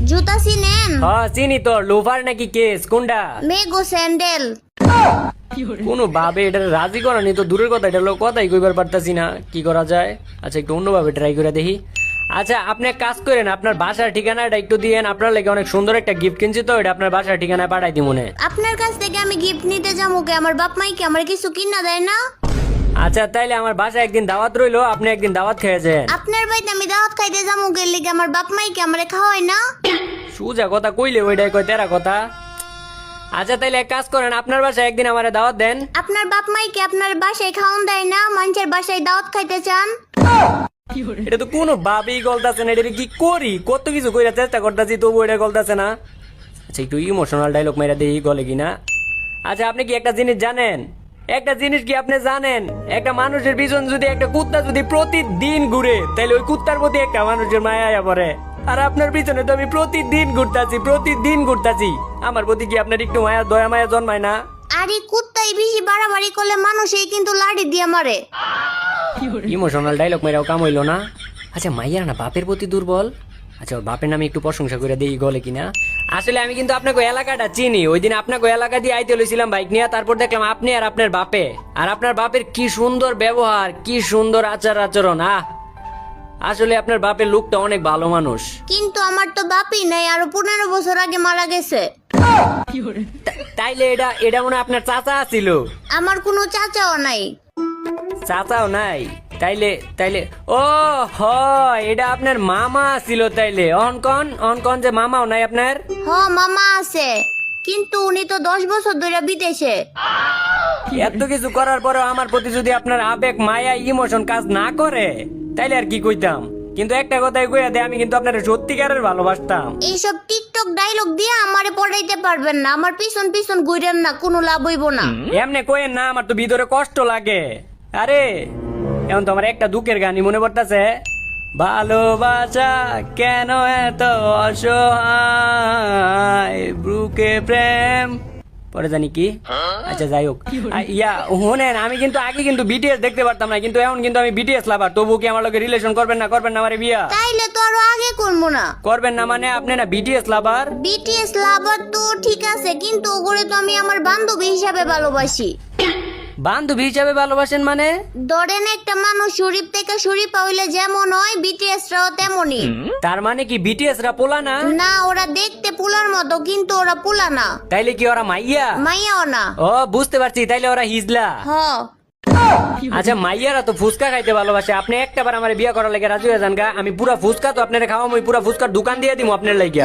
জুতা চিনেন? হ্যাঁ চিনি তো। লোফার নাকি কেস কোনটা? মেগো স্যান্ডেল। কোনো ভাবে এটা রাজি করানি তো দূরের কথা, এটা লোক কথাই কইবার পারতাছি না। কি করা যায়? আচ্ছা একটু অন্যভাবে ট্রাই করে দেখি। আচ্ছা আপনি এক কাজ করেন, আপনার বাসার ঠিকানাটা একটু দিয়েন। আপনার লাগে অনেক সুন্দর একটা গিফট কিনছি তো, এটা আপনার বাসার ঠিকানায় পাঠাই দিই মনে। আপনার কাছ থেকে আমি গিফট নিতে যাবো কে? আমার বাপ মাই কি আমার কিছু কিনা দেয় না? আচ্ছা তাইলে আমার বাসায় একদিন দাওয়াত রইলো, আপনি একদিন দাওয়াত খেয়েছেন। আপনার বাড়িতে আমি দাওয়াত খাইতে যাবো কে লিগে? আমার বাপ মাই কি আমারে খাওয়ায় না? সুজা কথা কইলে ওইটাই কয় তেরা কথা। আচ্ছা তাইলে এক কাজ করেন, আপনার বাসায় একদিন আমারে দাওয়াত দেন। আপনার বাপ মাই কি আপনার বাসায় খাওয়ান দেয় না? মানুষের বাসায় দাওয়াত খাইতে চান? এটা তো কোনো ভাবেই গলতাছে না। এটা কি করি, কত কিছু কইরা চেষ্টা করতেছি তবু এটা গলতাছে না। আচ্ছা একটু ইমোশনাল ডায়লগ মেরা দেই গলে কিনা। আচ্ছা আপনি কি একটা জিনিস জানেন? একটা জিনিস কি আপনি জানেন? একটা মানুষের পিছন যদি একটা কুত্তা যদি প্রতিদিন ঘুরে, তাহলে ওই কুত্তার প্রতি একটা মানুষের মায়া আয়া পড়ে। আর আপনার পিছনে তো আমি প্রতিদিন ঘুরতাছি। আমার প্রতি কি আপনার একটু মায়া দয়া মায়া জন্মায় না? আরে কুত্তাই বেশি বাড়াবাড়ি করলে মানুষই কিন্তু লাড়ি দিয়ে মারে। ইমোশনাল ডায়লগ মেরাও কাম হইলো না। আচ্ছা মাইয়ার না বাপের প্রতি দুর্বল। আচ্ছা ওর বাপের নামে একটু প্রশংসা করে দেই গলে কিনা। আসলে আমি কিন্তু আপনাকে এলাকাটা চিনি। ওই দিন আপনাকে এলাকা দিয়ে আইতে লইছিলাম বাইক নিয়ে, তারপর দেখলাম আপনি আর আপনার বাপে। আর আপনার বাপের কি সুন্দর ব্যবহার, কি সুন্দর আচরণ। আসলে আপনার বাপের লোকটা অনেক ভালো মানুষ। কিন্তু আমার তো বাপই নাই, আরো 15 বছর আগে মারা গেছে। তাইলে এটা মনে হয় আপনার চাচা ছিল? আমার কোনো চাচাও নাই। চাচাও নাই? তাইলে ও হয় এটা আপনার মামা ছিল। তাইলে অনকন যে মামাও নাই আপনার? হ মামা আছে, কিন্তু উনি তো 10 বছর ধরে বিদেশে। এত কিছু করার পরে আমার প্রতি যদি আপনার আবেগ মায়া ইমোশন কাজ না করে, তাইলে আর কি কইতাম। কিন্তু একটা কথাই কইয়া দে, আমি কিন্তু আপনার সত্যিকারের ভালোবাসতাম। এইসব টিকটক ডায়লগ দিয়ে আমারে পড়াইতে পারবেন না। আমার পিছন পিছন ঘুরেন না, কোনো লাভ হইব না। এমনি কইেন না, আমার তো ভিতরে কষ্ট লাগে। আরে এখন তো আমার একটা দুঃখের গানই মনে পড়তেছে। ভালোবাসা কেন এত অসহায়, বুকে প্রেম পরে জানি কি। আচ্ছা যাই হোক, হোনেন আমি কিন্তু আগে কিন্তু বিটিএস দেখতে পারতাম না, কিন্তু এখন কিন্তু আমি বিটিএস লাভার। তবু কি আমার লগে রিলেশন করবেন না আমারে বিয়া? তাইলে তো আরো আগে করবো না। করবেন না মানে আপনি না বিটিএস লাভার? বিটিএস লাভার তো ঠিক আছে, কিন্তু ওগুলো তো আমি আমার বান্ধবী হিসাবে ভালোবাসি। বান্ধবী হিসাবে ভালোবাসেন মানে? ধরেন একটা মানুষ শরীফ থেকে শরীফা হইলে যেমন হয়, বিটিএস রাও তেমনই। তার মানে কি বিটিএস রা পোলা না? না, ওরা দেখতে পুলার মতো, কিন্তু ওরা পুলা না। তাইলে কি ওরা মাইয়া? মাইয়াও না। ও বুঝতে পারছি, তাইলে ওরা হিজলা। হ। আচ্ছা মাইয়ারা তো ফুচকা খাইতে ভালোবাসে। আপনি একটাবার আমার বিয়া করার লাগে রাজি হয়ে যান গা। আমি পুরা ফুচকা তো আপনার খাওয়াম, ওই পুরা ফুচকার দোকান দিয়ে দিব আপনার লাগিয়া।